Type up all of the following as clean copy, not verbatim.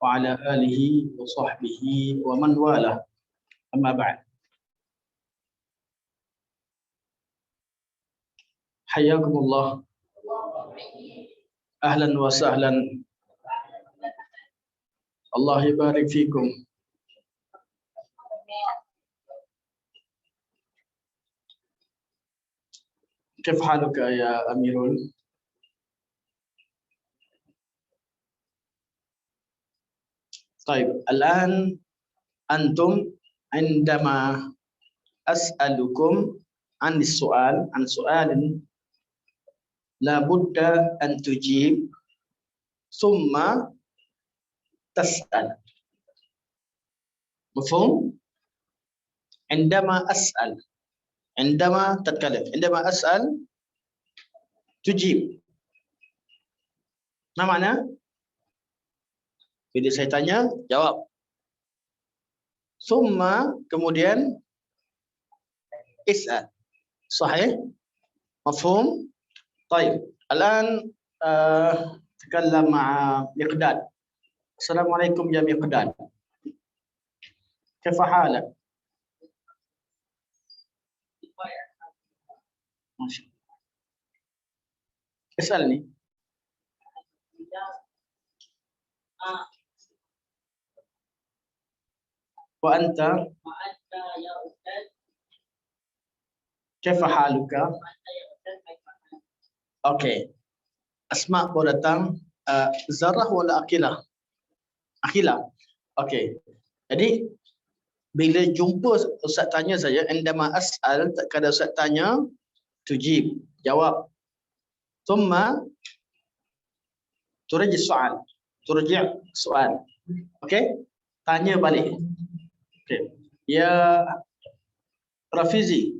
وعلى آله وصحبه ومن والاه. أما بعد. حياكم الله. أهلا وسهلا. الله يبارك فيكم. كيف حالك يا أميرول؟ طيب الآن أنتم عندما أسألكم عن سؤال لابد أن تجيب ثم تسأل. مفهوم؟ عندما تتكلم، عندما أسأل تجيب. Apa makna? Bila saya tanya, jawab. Summa, kemudian is'al. Sahih? Mafhum? طيب الآن تكلم مع مقداد. السلام عليكم يا مقداد، كيف حالك؟ اسألني. وأنت يا أستاذ كيف حالك؟ Okey. Asma boleh datang Zarah wala Aqilah? Aqilah. Okey. Jadi bila jumpa Ustaz tanya saya, indama as'al, kalau Ustaz tanya, tujib, jawab. Thumma turji soal. Okey? Tanya balik. Okey. Ya Rafizi,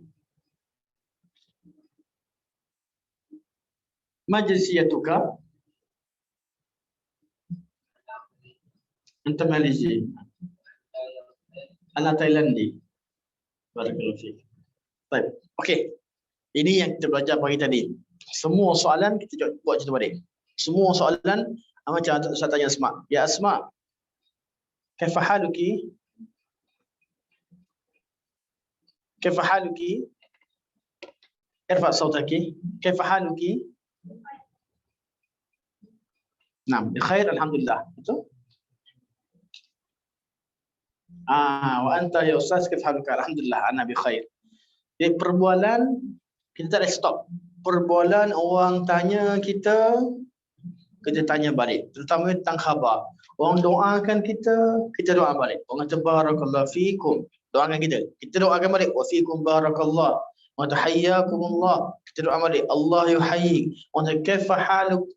ما جنسيتك؟ أنت ماليزي. أنا تايلاندي. بارك الله فيك. طيب، okey. Ini yang kita belajar pagi tadi. Semua soalan kita buat cerita balik. Semua soalan macam saya tanya Asma. Ya Asma, kaifa haluki? Kaifa haluki? Irfa sautaki. Kaifa haluki? Naam, bikhair alhamdulillah. Betul? Wa anta ya ustaz kaifa haluka? Alhamdulillah ana bikhair. Jadi perbualan kita tak ada stop. Perbualan orang tanya kita tanya balik. Terutama tentang khabar. Orang doakan kita doa balik. Orang tabarakallahu fiikum, doakan kita doakan balik. Wa fiikum barakallah. Wa tahayyakumullah, kita doa balik. Allah yuhayyik. Wa kaifa haluk?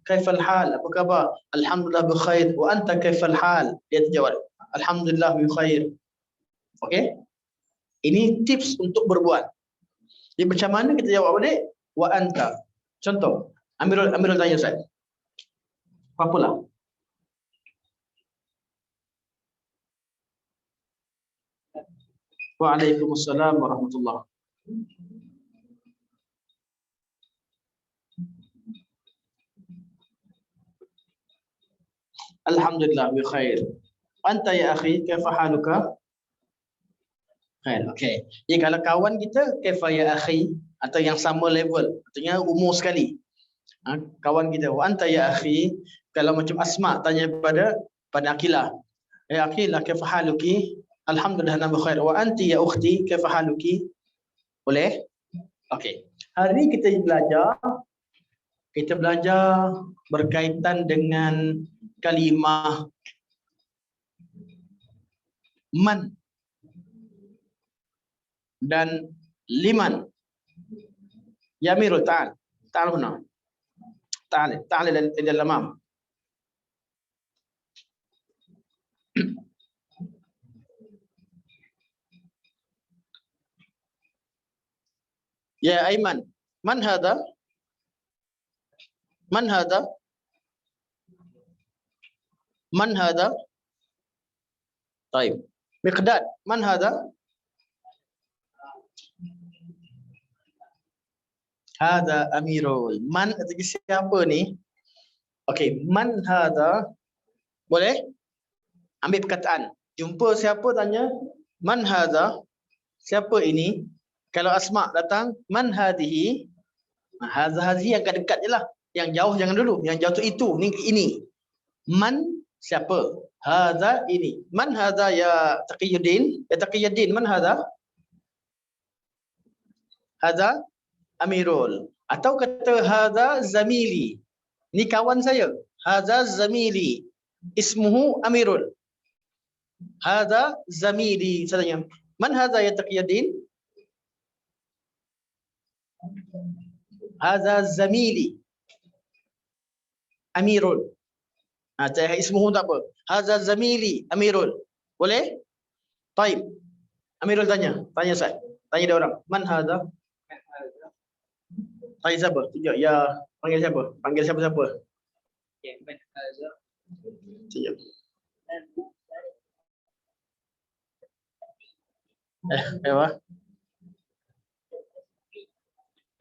Kaifal hal? Apa khabar? Alhamdulillah bikhair. Wa anta kaifal hal? Dia terjawab, alhamdulillah bikhair. Okey? Ini tips untuk berbuat. Jadi macam mana kita jawab balik? Wa anta. Contoh, Amirul tanya saya. Apalah? Waalaikumsalam warahmatullahi. Alhamdulillah bi khair. Anta ya akhi, kaifa haluka? Khair. Okey. Jadi kalau kawan kita kaifa ya akhi atau yang sama level, artinya umur sekali. Kawan kita, wa anta ya akhi, kalau macam Asma tanya pada Aqilah. Ya Aqilah, kaifa haluki? Alhamdulillah ana bi khair. Wa anti ya ukhti, kaifa haluki? Boleh? Okey. Hari ini kita belajar berkaitan dengan kalimah man dan liman. Ya Amirul, ta'al huna. Ta'al ila al-amam. Ya Aiman, man hada? Man hada? Man hada? Baik. Miqdad, man hada? Hada Amirul. Man artinya siapa ni? Okey, man hada? Boleh? Ambil perkataan. Jumpa siapa tanya, man hadha? Siapa ini? Kalau asma datang, man hadhihi? Hadha hadhihi yang dekat je lah. Yang jauh jangan dulu. Yang jauh tu itu, ini. Man siapa? Hadha ini. Man hadha ya Taqiyuddin? Ya Taqiyuddin, man hadha? Hadha Amirul. Atau kata hadha Zamili. Ni kawan saya. Hadha Zamili. Ismuhu Amirul. Hadha Zamili. Saya tanya, man hadha ya Taqiyuddin? Hadha Zamili. Amirul. Saya ismuhu tak apa. Hadha Zamili Amirul. Boleh? Taib. Amirul tanya. Tanya Ustaz. Tanya dia orang. Man hadha? Tanya siapa? Tunjuk. Ya, panggil siapa? Panggil siapa-siapa? Sekejap. Ewa.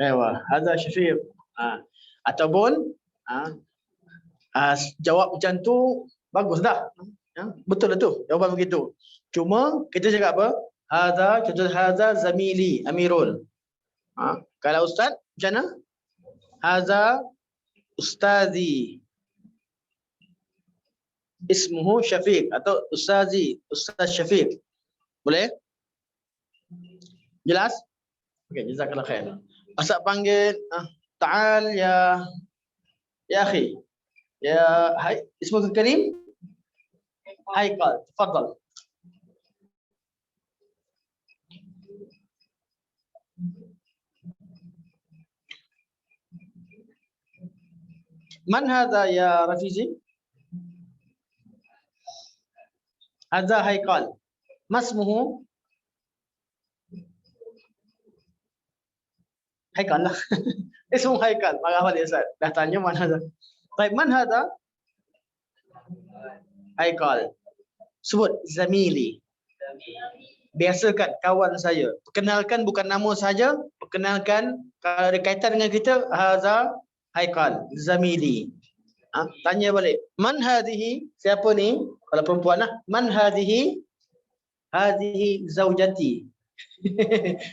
Ewa. Hadha Syafiq. Ataupun jawab macam tu bagus dah. Betul lah tu. Jawapan begitu. Cuma kita cakap apa? Hadha Zamili Amirul. Kalau ustaz macam mana? Hadha Ustazi. Ismuhu Syafiq atau Ustazi, Ustaz Syafiq. Boleh? Jelas? Okey, jazakallah khair. Ustaz panggil ta'al ya akhi. Ya, hai, ismuka Karim? Haikal, tafadhal. Man hadha ya Rafizi? Hadha Haikal. Masmuhu? Haikal lah. Ismu Haikal. Marah balik Ustaz. Dah tanya man hadha. Baik, man hadha? Haikal. Sebut Zamili. Biasakan kawan saya. Perkenalkan bukan nama saja. Perkenalkan kalau ada kaitan dengan kita, hadha Haikal, Zamili. Tanya balik. Man hadhihi? Siapa ni? Kalau perempuan lah. Man hadhihi? Hadhihi zaujati.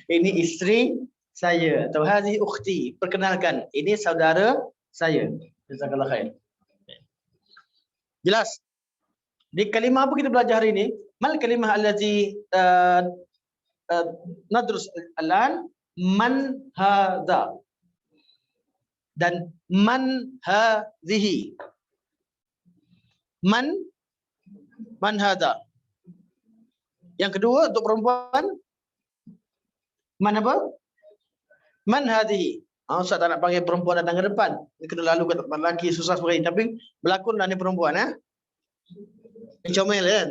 Ini isteri saya. Atau hadhihi ukhti. Perkenalkan. Ini saudara saya. Jazakallah khair. Jelas? Di kalimah apa kita belajar hari ini? Mal kalimah allazi nadrus al-an? Man hadha. Dan man hadhihi. Man hadha. Yang kedua untuk perempuan, man apa? Man hadhihi. Ustaz tak nak panggil perempuan datang ke depan. Dia kena lalu ke tempat lelaki, susah sebagainya. Tapi berlakonlah ni perempuan. Comel kan?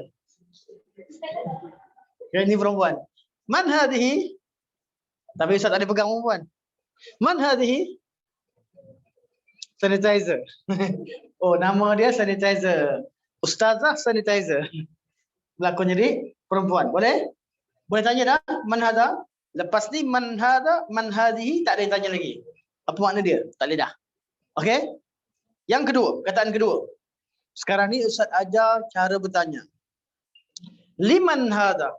Ini perempuan. Man hadhihi. Tapi Ustaz tak ada pegang perempuan. Man hadhihi. Sanitizer. Oh, nama dia sanitizer. Ustazah sanitizer. Berlakon jadi perempuan. Boleh? Boleh tanya dah? Man hadha? Lepas ni man hadha, man hadhihi, tak ada yang tanya lagi. Apa makna dia? Tak boleh dah. Okey? Yang kedua, kataan kedua. Sekarang ni Ustaz ajar cara bertanya. Liman hadha?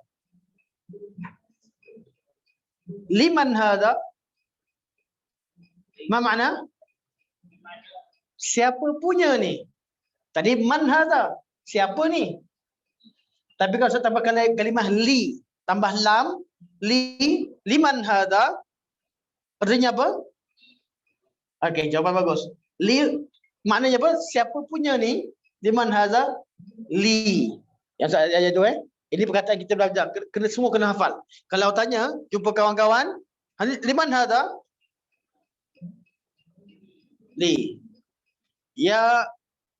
Liman hadha? Ma makna? Siapa punya ni? Tadi man hadha? Siapa ni? Tapi kalau saya tambahkan kalimah li, tambah lam, li, liman hadha, artinya apa? Okey, jawapan bagus. Li maknanya apa? Siapa punya ni? Liman hadha? Li. Yang saya ajar tu Ini perkataan kita belajar. Semua kena hafal. Kalau tanya, jumpa kawan-kawan, liman hadha? Li. Ya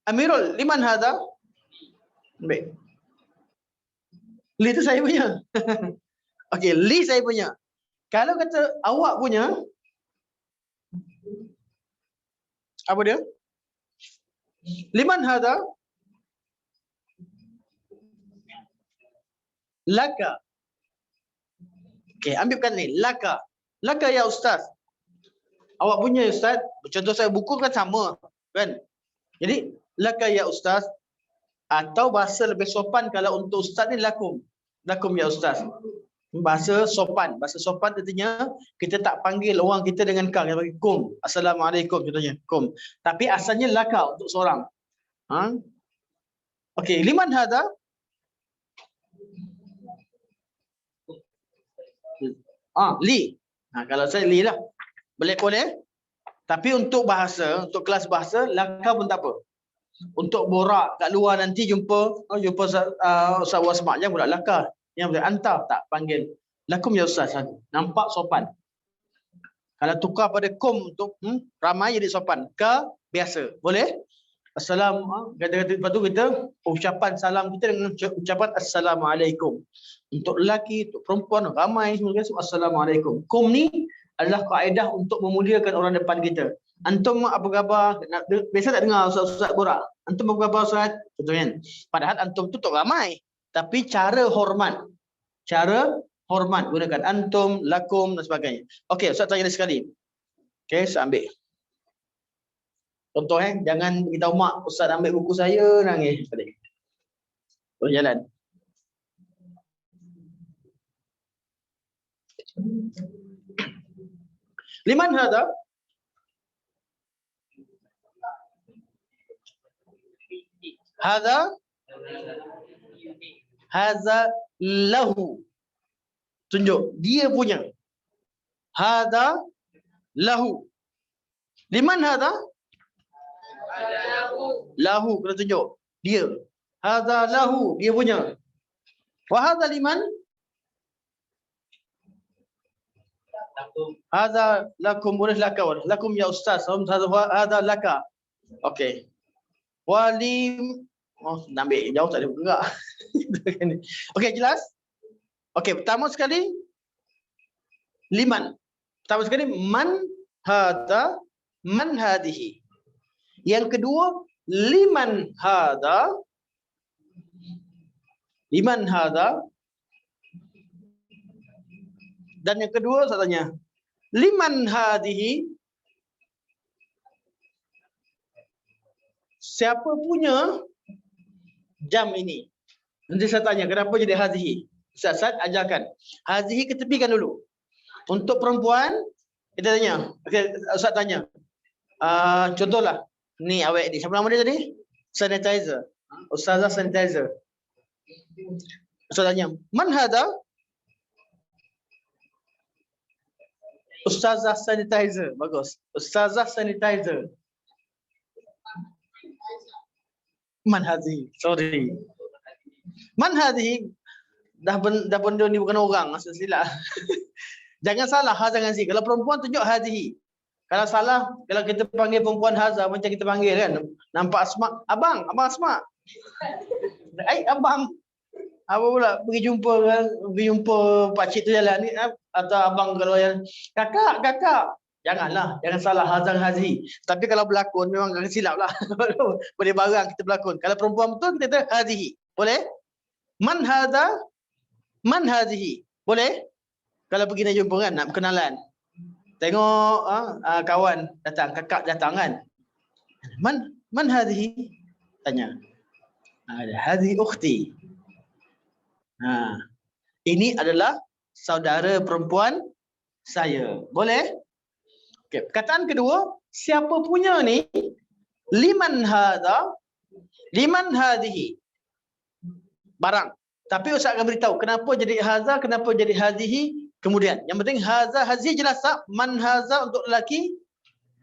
Amirul, liman hadha? Baik. Li tu saya punya. Okey, li saya punya. Kalau kata awak punya, apa dia? Liman hadha? Laka. Okey, ambilkan ni. Laka. Laka ya Ustaz. Awak punya Ustaz. Contoh saya buku kan sama. Kan? Jadi, laka ya Ustaz. Atau bahasa lebih sopan kalau untuk ustaz ni lakum. Lakum ya ustaz. Bahasa sopan. Bahasa sopan artinya kita tak panggil orang kita dengan ka, kita panggil kum. Assalamualaikum contohnya, kum. Tapi asalnya laka untuk seorang. Ha? Okey, liman hadha? Li. Kalau saya li lah. Boleh. Tapi untuk bahasa, untuk kelas bahasa, laka pun tak apa. Untuk borak kat luar nanti jumpa Ustaz Wasma je pula laka. Yang boleh hantar tak panggil. Lakum ya Ustaz. Nampak sopan. Kalau tukar pada kum untuk ramai jadi sopan. Ke biasa. Boleh? Assalamualaikum. Lepas tu kita ucapan salam kita dengan ucapan Assalamualaikum. Untuk lelaki, untuk perempuan, ramai semua. Assalamualaikum. Kum ni adalah kaedah untuk memuliakan orang depan kita. Antum apa khabar? Biasa tak dengar ustaz-ustaz borak. Antum apa khabar ustaz? Contohnya. Padahal antum tu tak ramai. Tapi cara hormat. Cara hormat gunakan antum, lakum dan sebagainya. Okey, ustaz tanya lagi sekali. Okey, saya ambil. Contoh jangan beritahu mak ustaz ambil buku saya nangis tadi. Boleh jalan. Liman hadha? Hadha lahu. Tunjuk dia punya. Hadha lahu. Liman hadha? Lahu kena tunjuk dia. Hadha lahu dia punya. Wa hadha liman? Hadha lakum boleh laka. Lakum ya ustaz. Hadha laka. Okey. Walim nak ambil jauh tak ada gerak. Okey, jelas? Okey, pertama sekali liman. Pertama sekali man hadha, man hadhihi. Yang kedua liman hadha. Liman hadha. Dan yang kedua saya tanya, liman hadhihi? Siapa punya jam ini? Nanti saya tanya kenapa jadi hadhihi. Ustaz ajarkan. Hadhihi ketepikan dulu. Untuk perempuan kita tanya. Okey, Ustaz tanya. Contohlah ni awek ni. Siapa nama dia tadi? Sanitizer. Ustazah sanitizer. Ustaz tanya, man hadha? Ustazah sanitizer. Bagus. Ustazah sanitizer. Man hadhihi. Sorry. Man hadhihi. Dah benda ni bukan orang. Maksud silap. Jangan salah ha jangan si. Kalau perempuan tunjuk hadhihi. Kalau salah, kalau kita panggil perempuan Hazah macam kita panggil kan. Nampak Asma, abang Asma. Abang. Apa pula pergi jumpa pak cik tu jalan ni atau abang kalau yang kakak. Jangan salah hazan hazi. Tapi kalau berlakon memang akan silap lah. Boleh barang kita berlakon. Kalau perempuan betul kita kata hazihi. Boleh? Man hadha? Man hazihi? Boleh? Kalau pergi nak jumpa kan, nak berkenalan. Tengok kawan datang, kakak datang kan. Man hazihi? Tanya. Hazihi ukhti. Ini adalah saudara perempuan saya. Boleh? Okay. Perkataan kedua, siapa punya ni? Liman hadha? Liman hadhihi? Barang. Tapi Ustaz akan beritahu kenapa jadi hadha, kenapa jadi hadhihi kemudian. Yang penting hadha, hadhihi jelas tak? Man hadha untuk lelaki,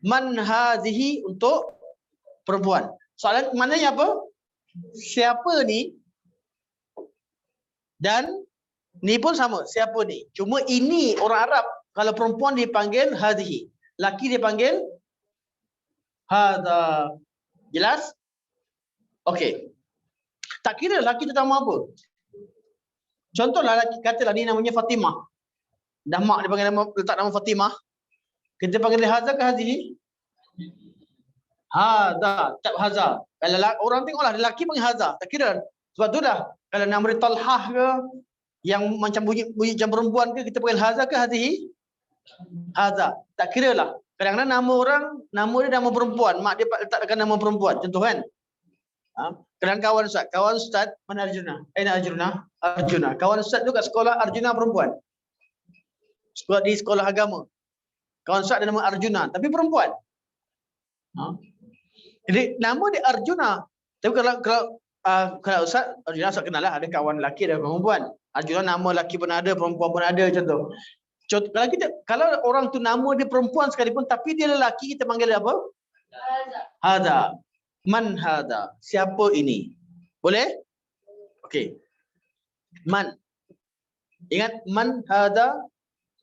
man hadhihi untuk perempuan. Soalan maknanya apa? Siapa ni? Dan ni pun sama. Siapa ni? Cuma ini orang Arab. Kalau perempuan dipanggil hadhihi. Laki dipanggil hadha. Jelas? Okey. Tak kira laki tu nama apa. Contohlah laki katalah ni namanya Fatimah. Dah mak dia panggil letak nama Fatimah. Kita panggil dia hadha ke hadhihi? Hadha. Tak hadha. Kalau orang tengoklah lelaki panggil hadha. Tak kira. Sebab tu dah. Kalau nama dia Talhah ke, yang macam bunyi jam perempuan ke, kita panggil hadha ke hadhihi? Hadha. Tak kira lah. Kadang-kadang nama orang, nama dia nama perempuan. Mak dia letakkan nama perempuan. Contoh kan? Kenalan kawan Ustaz. Kawan Ustaz mana Arjuna? Arjuna. Kawan Ustaz tu kat sekolah Arjuna perempuan. Di sekolah agama. Kawan Ustaz ada nama Arjuna tapi perempuan. Jadi nama dia Arjuna. Tapi kalau Ustaz Arjuna Ustaz kenal lah, ada kawan lelaki ada perempuan. Arjuna nama lelaki pun ada, perempuan pun ada contoh. Kalau orang tu nama dia perempuan sekalipun tapi dia lelaki, kita panggil dia apa? Hadza. Man hadza? Siapa ini? Boleh? Okey. Man. Ingat man hadza,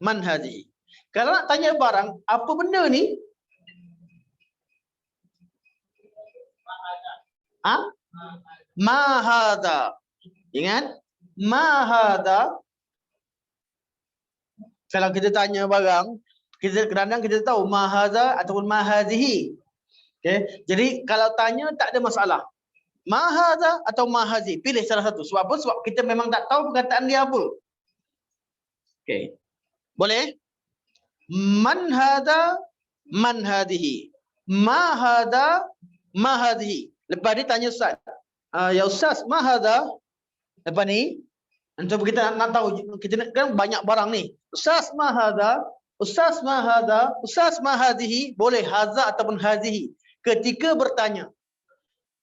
man hadhihi. Kalau nak tanya barang, apa benda ni? Ma hadza. Ingat? Ma hadza. Kalau kita tanya barang, kadang-kadang kita tahu ma hadza ataupun ma hadhihi. Okay. Jadi kalau tanya tak ada masalah. Ma hadza atau ma hadhihi, pilih salah satu. Sebab apa? Sebab kita memang tak tahu perkataan dia apa. Okey. Boleh? Man hadza, man hadhihi. Ma hadza, ma hadhihi. Lepas dia tanya Ustaz. Ya Ustaz, ma hadza? Lepas ni, untuk kita nak tahu, kita kan banyak barang ni. Ustaz ma hadza, Ustaz ma hadza, Ustaz ma hadhihi, boleh hadza ataupun hadhihi. Ketika bertanya.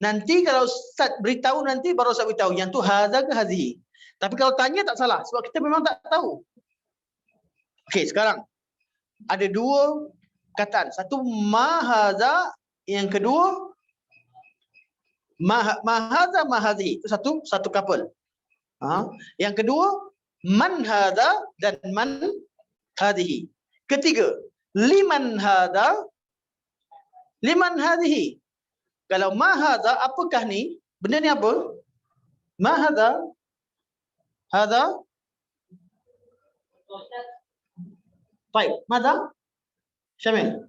Nanti kalau Ustaz beritahu nanti baru Ustaz beritahu yang tu hadza ke hadhihi. Tapi kalau tanya tak salah sebab kita memang tak tahu. Okey, sekarang ada dua kataan. Satu ma hadza, yang kedua ma hadza ma hadhihi. Itu satu couple. Yang kedua man hadza dan man hadhihi. Ketiga liman hadza, liman hadhihi. Kalau ma hadza, apakah ni? Benda ni apa? Ma hadza, hadza. Baik, madza? Syamil.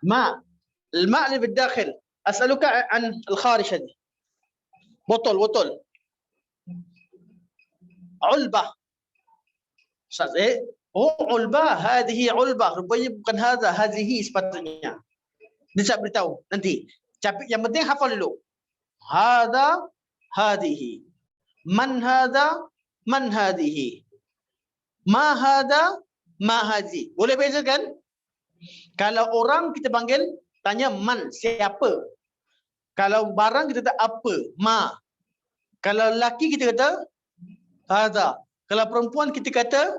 Ma. الماء اللي بالداخل. أسألك عن الخارج هذه. بطل. علبة. Ustaz, ulbah, hadhihi ulbah. Rupanya bukan hadza, hadhihi sepatutnya. Dia tak beritahu nanti. Tapi yang penting hafal dulu. Hadza, hadhihi. Man hadza, man hadhihi. Ma hadza, ma hadhihi. Boleh bezakan? Kalau orang kita panggil, tanya man, siapa? Kalau barang kita kata apa, ma. Kalau lelaki kita kata hadza. Kalau perempuan kita kata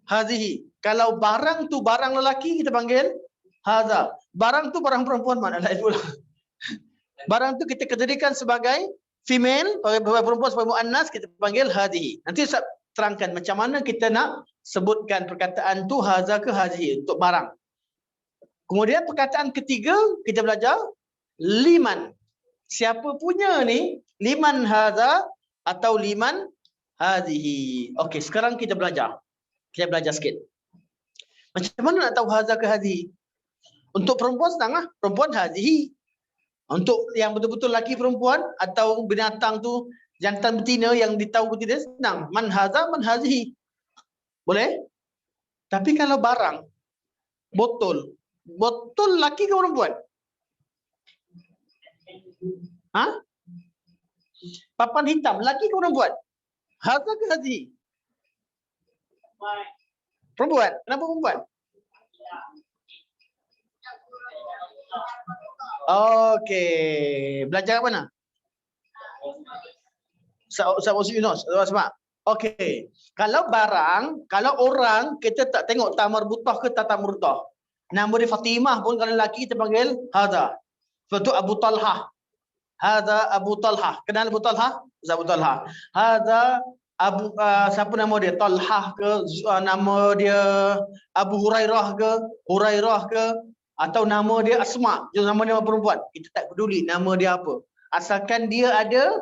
hadhihi. Kalau barang tu barang lelaki kita panggil hadza. Barang tu barang perempuan mana lain pula. Barang tu kita jadikan sebagai female, sebagai perempuan, sebagai muannas, kita panggil hadhihi. Nanti saya terangkan macam mana kita nak sebutkan perkataan tu hadza ke hadhihi untuk barang. Kemudian perkataan ketiga kita belajar liman. Siapa punya ni? Liman hadza atau liman hadhihi. Okey, sekarang kita belajar. Kita belajar sikit. Macam mana nak tahu hadza ke hadhihi? Untuk perempuan senang lah. Perempuan hadhihi. Untuk yang betul-betul lelaki perempuan atau binatang tu jantan betina yang ditahu betina senang. Man hadza, man hadhihi. Boleh? Tapi kalau barang, botol. Botol lelaki ke perempuan? Papan hitam, lelaki ke perempuan? Hadza ke hadhihi? Perempuan. Kenapa perempuan? Okey. Belajar kat mana? Ustaz Yunus. Okey. Kalau barang, kalau orang, kita tak tengok tamarbutah ke tak tamarbutah. Nama dia Fatimah pun kalau lelaki kita panggil hadza. Sebab tu Abu Talha. Hadza Abu Talha. Kenal Abu Talha? Abu Talha. Hadza siapa nama dia? Talhah ke? Nama dia Abu Hurairah ke? Atau nama dia Asma, nama perempuan. Kita tak peduli nama dia apa. Asalkan dia ada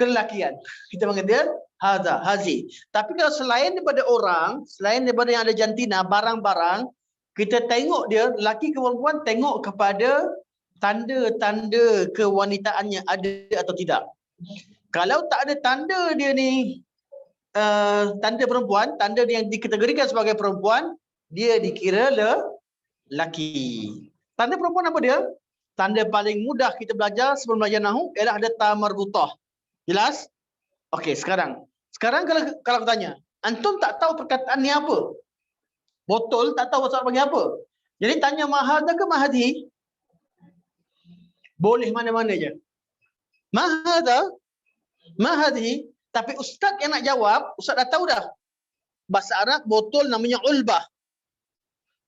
kelelakian. Kita panggil dia hadza, hazi. Tapi kalau selain daripada orang, selain daripada yang ada jantina, barang-barang, kita tengok dia, lelaki ke perempuan, tengok kepada tanda-tanda kewanitaannya ada atau tidak. Kalau tak ada tanda dia ni, tanda perempuan, tanda yang dikategorikan sebagai perempuan, dia dikira lelaki. Tanda perempuan apa dia? Tanda paling mudah kita belajar sebelum belajar nahu ialah ada ta marbutah. Jelas? Okey, sekarang kalau aku tanya, antum tak tahu perkataan ni apa? Botol tak tahu bahasa Arab panggil apa? Jadi tanya mahadha ke mahadhi? Boleh mana-mana je. Mahadha, mahadhi, tapi ustaz yang nak jawab, ustaz dah tahu dah. Bahasa Arab botol namanya ulbah.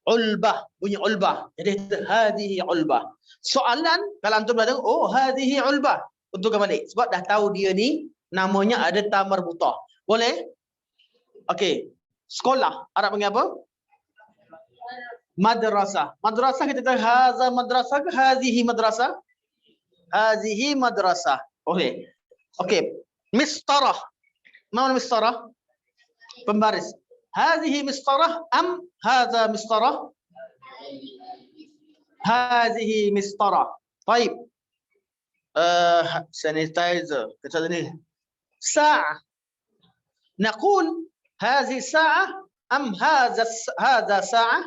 Ulbah, bunyi ulbah. Jadi hadhihi ulbah. Soalan kalau antum dah tahu, oh hadhihi ulbah. Untuk balik sebab dah tahu dia ni namanya ada ta marbutah. Boleh? Okey. Sekolah Arab panggil apa? Madrasah. Madrasah kita tahu haza madrasah ke hadhihi madrasah? Hadhihi madrasah. Okey. Okey. Mistarah. Mana mistarah? Pembaris. Hadhihi mistarah am hadza mistarah? Hadhihi mistarah. Baik. Sanitizer. Kata ni. Sa'ah. Naqul hadhihi sa'ah am hadza sa'ah?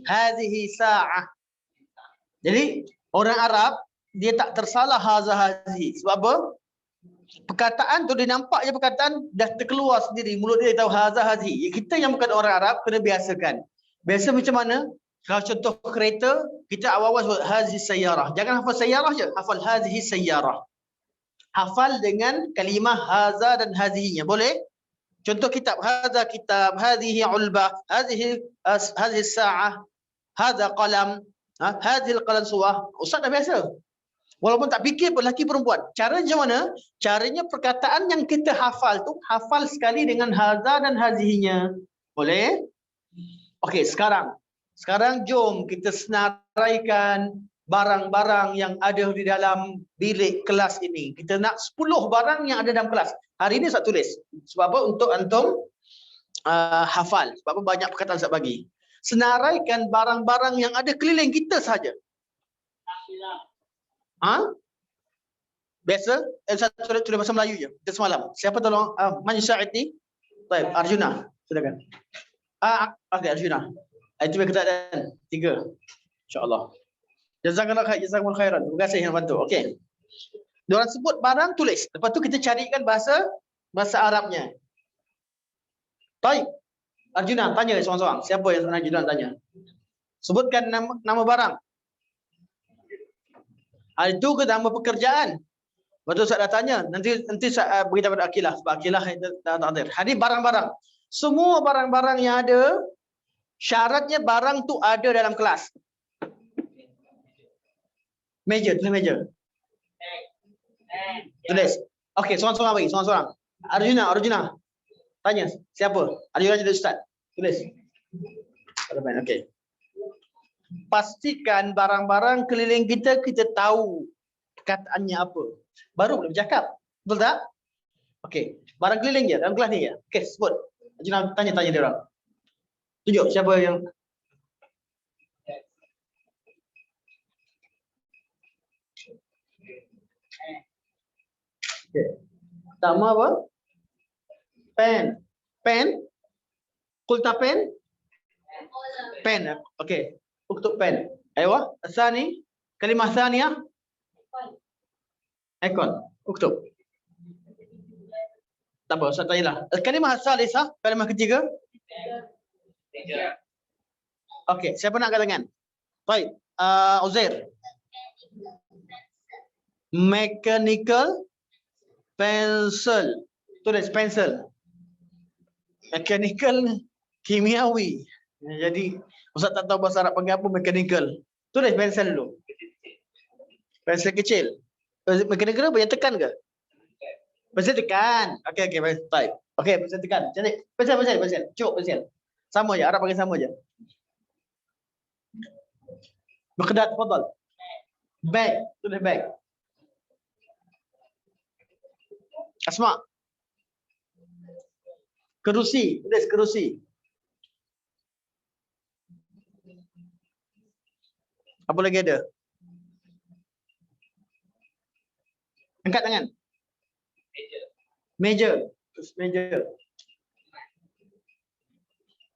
Hadhihi sa'ah. Jadi orang Arab dia tak tersalah hadza hadhihi. Sebab apa? Perkataan tu dia nampak je perkataan dah terkeluar sendiri mulut dia tahu hadza hadhihi. Kita yang bukan orang Arab kena biasakan. Biasa macam mana? Kalau contoh kereta, kita awal-awal sebut hadhihi sayyarah. Jangan hafal sayyarah je, hafal hadhihi sayyarah. Hafal dengan kalimah hadza dan hadhihi-nya. Boleh? Contoh kitab, hadza kitab, hadhihi ulbah, hadhihi sa'ah, hadza qalam, hadhihi qalansuwah. Ustaz dah biasa. Walaupun tak fikir pun lelaki perempuan. Cara macam mana? Caranya perkataan yang kita hafal tu hafal sekali dengan hadza dan hadhihi-nya. Boleh? Okey, sekarang jom kita senaraikan barang-barang yang ada di dalam bilik kelas ini. Kita nak 10 barang yang ada dalam kelas. Hari ini saya tulis. Sebab apa? Untuk antum hafal. Sebab apa? Banyak perkataan saya bagi. Senaraikan barang-barang yang ada keliling kita saja. Biasa? Saya tulis bahasa Melayu je. Kita semalam. Siapa tolong? Man Syahid ni? Baik, Arjuna. Silakan. Okey, Arjuna. Itu perkataan 3. InsyaAllah. Jazakumullah khairan. Terima kasih yang bantu. Okey. Diorang sebut barang, tulis. Lepas tu kita carikan bahasa Arabnya. Baik. Arjuna, tanya seorang-seorang. Siapa yang Arjuna tanya? Sebutkan nama barang. Itu ke nama pekerjaan? Betul saya dah tanya. Nanti saya beritahu pada Akilah. Sebab Akilah dah hadir. Hari barang-barang. Semua barang-barang yang ada, syaratnya barang tu ada dalam kelas. Meja, tulis meja. Tulis. Okey, seorang-seorang bagi, seorang-seorang. Arjuna. Tanya, siapa? Arjuna jadi ustaz. Tulis. Okey. Pastikan barang-barang keliling kita tahu perkataannya apa. Baru boleh bercakap. Betul tak? Okey. Barang keliling je dalam kelas ni je. Okey, sebut. Arjuna tanya dia orang. Tunjuk siapa yang okay. Pertama apa? Pen. Pulpen? Pen. Okey. Untuk pen. Aywa. Asani. Kalimah thaniyah. Ekon. Uktub. Tak apa, Ustaz tanyalah. Kalimah salisah, kalimah ketiga. Okey, siapa nak angkat tangan? Baik. Uzair. Mechanical pencil. Tulis pencil. Mechanical kimiawi. Jadi Ustaz tak tahu bahasa Arab panggil apa mechanical. Tulis pensel dulu. Pensel kecil. Mechanical apa yang tekan ke? Pensel tekan. Okey, baik. Okey, pensel tekan. Cantik. Pensel. Cuk pensel. Sama je, Arab panggil sama je. Miqdad, tafadhal. Bag, tulis bag. Asma. Kerusi, tulis kerusi. Apa lagi ada? Angkat tangan. Meja.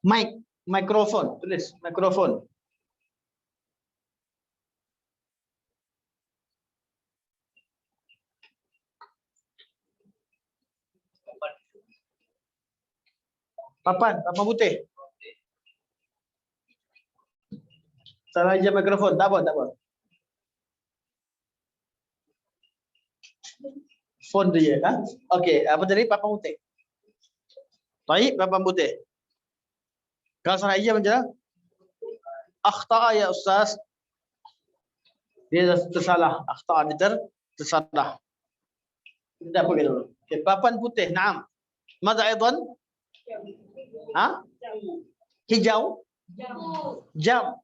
Mic, mikrofon, tulis mikrofon. Papan putih. Salah je mikrofon. Tak apa. Phone dia kan? Okey, apa tadi papan putih? Baik, papan putih. Kalau salah je macam mana? Akhta'a ya Ustaz. Dia tersalah. Akhta'a dia tersalah. Kita pergi dulu. Okey, papan putih. Naam. Mada aidan? Ha? Hijau? Jam.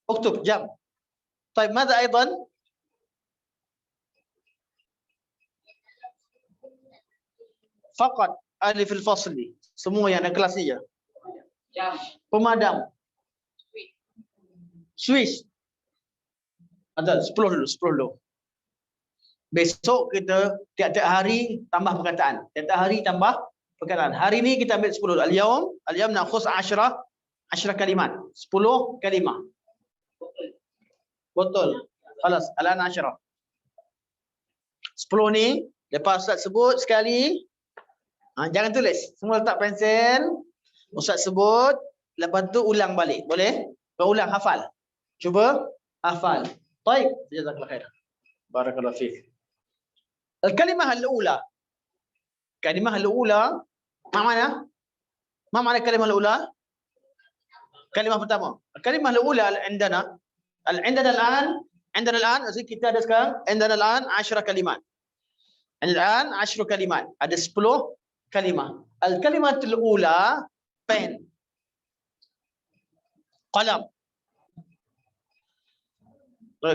Uktub jam. Baik, mada aidan? Faqat alif al-fasli. Semua yang ada kelas ni je. Pemadam. Swiss. Ada 10 dulu. Besok kita tiap-tiap hari tambah perkataan. Tiap-tiap hari tambah perkataan. Hari ni kita ambil 10 dulu. Al-yawm nakhus 10 kalimat. 10 kalimah. Betul. Khalas, al-an 10. 10 ni lepas Ustaz sebut sekali, jangan tulis. Semua letak pensel. Ustaz sebut, lepas tu ulang balik. Boleh? Ulang hafal. Cuba hafal. Baik, jazakallahu khair. Barakallahu fiik. Al-kalimah al-ula. Kalimah al-ula, apa makna? Apa makna kalimah al-ula? Kalimah pertama. Kalimah al-ula indana الآن kita ada sekarang عندنا الآن 10 kalimat. الآن 10 kalimat. Ada 10 kalimah. الكلمة الأولى pen. قلم.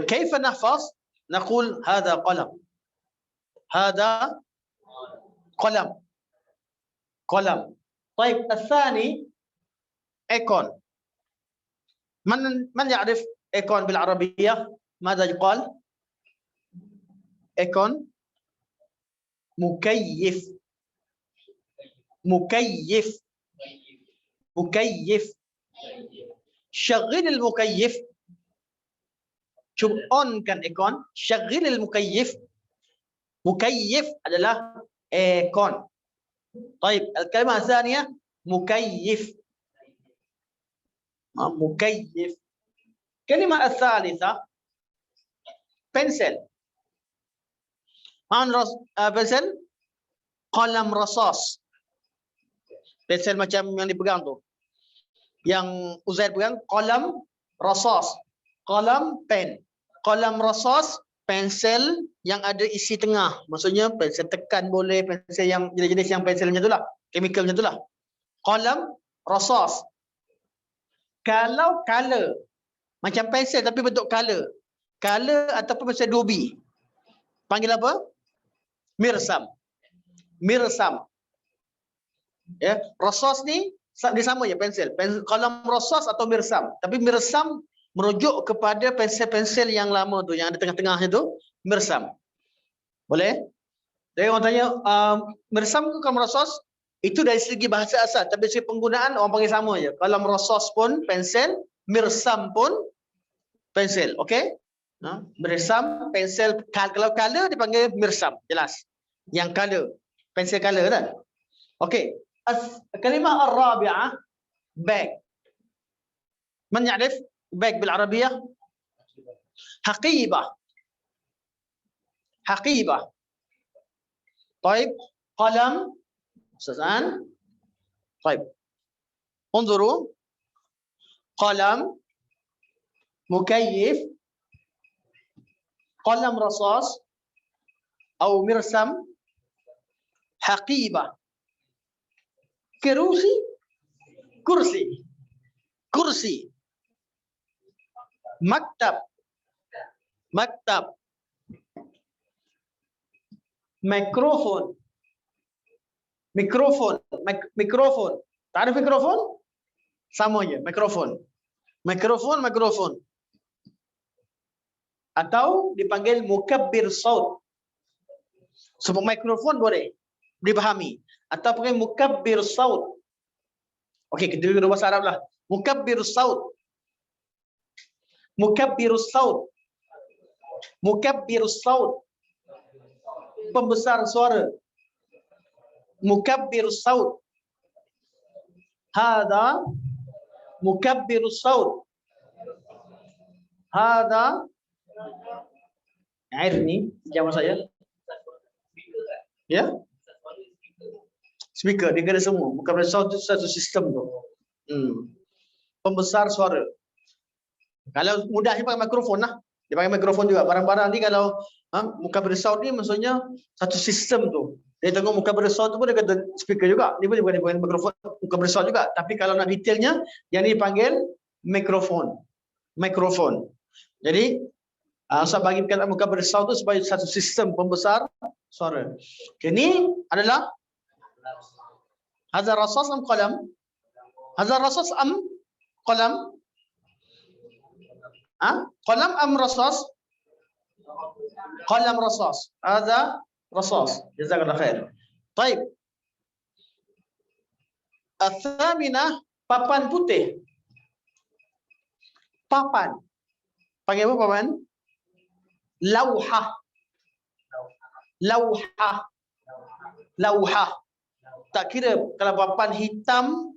كيف نحفظ؟ نقول هذا قلم. هذا قلم. طيب الثاني ايكون. من يعرف ايكون بالعربية؟ ماذا يقال؟ ايكون مكيف. شغل المكيف. شوف on kan ايكون. شغل المكيف. مكيف adalah ايكون. طيب الكلمة الثانية مكيف. مكيف. الكلمة الثالثة بنسل. بنسل قلم رصاص. Pensel macam yang dipegang tu. Yang Uzair pegang qalam rasas. Qalam pen. Qalam rasas pensel yang ada isi tengah. Maksudnya pensel tekan boleh, pensel yang jenis-jenis yang penselnya tu lah, chemicalnya tu lah. Qalam rasas. Kalau color macam pensel tapi bentuk color. Color ataupun pensel 2B. Panggil apa? Mirsam. Ya, rasas ni dia sama je pensel. Qalam rasas atau mirsam. Tapi mirsam merujuk kepada pensel-pensel yang lama tu, yang ada tengah-tengahnya tu, mirsam. Boleh? Jadi orang tanya, mirsam ke qalam rasas? Itu dari segi bahasa asal, tapi dari segi penggunaan orang panggil sama je. Qalam rasas pun pensel, mirsam pun pensel. Okey? Mirsam, pensel. Kalau color dipanggil mirsam. Jelas. Yang color. Pensel color kan? Okey. الكلمة الرابعة bag. من يعرف bag بالعربية؟ حقيبة. طيب قلم أستاذان. طيب انظروا، قلم، مكيف، قلم رصاص أو مرسم، حقيبة، kursi, maktab, mikrofon. Tahu mikrofon? Sama je, mikrofon. Atau dipanggil mukabbir saut. Sebab mikrofon boleh dipahami. Atau panggil mukabbir saut. Okey, kita dulu bahasa Arab lah. Mukabbir saut. Pembesar suara. Mukabbir saut. Hada mukabbirus saut. Hada air ni jawab saya. Ya? Speaker dia kena semua. Mukabbirus saut itu satu sistem tu. Pembesar suara. Kalau mudah dia pakai mikrofon lah. Dia pakai mikrofon juga. Barang-barang ni kalau mukabbirus saut ni maksudnya satu sistem tu. Dia tengok mukabbirus saut tu pun dia kata speaker juga. Dia pun dia pakai mikrofon mukabbirus saut juga. Tapi kalau nak detailnya yang ni dipanggil mikrofon. Mikrofon. Jadi saya bagi perkataan mukabbirus saut tu sebagai satu sistem pembesar suara. Okay, ni adalah hazar rasas am qalam? Hazar rasas am qalam? Qalam am rasas? Qalam rasas. Hadza rasas. Jazakallah khair. Baik. Al-thaminah, papan putih. Papan. Panggil apa papan? Lauhah. Lauhah. Lauhah. Tak kira kalau papan hitam,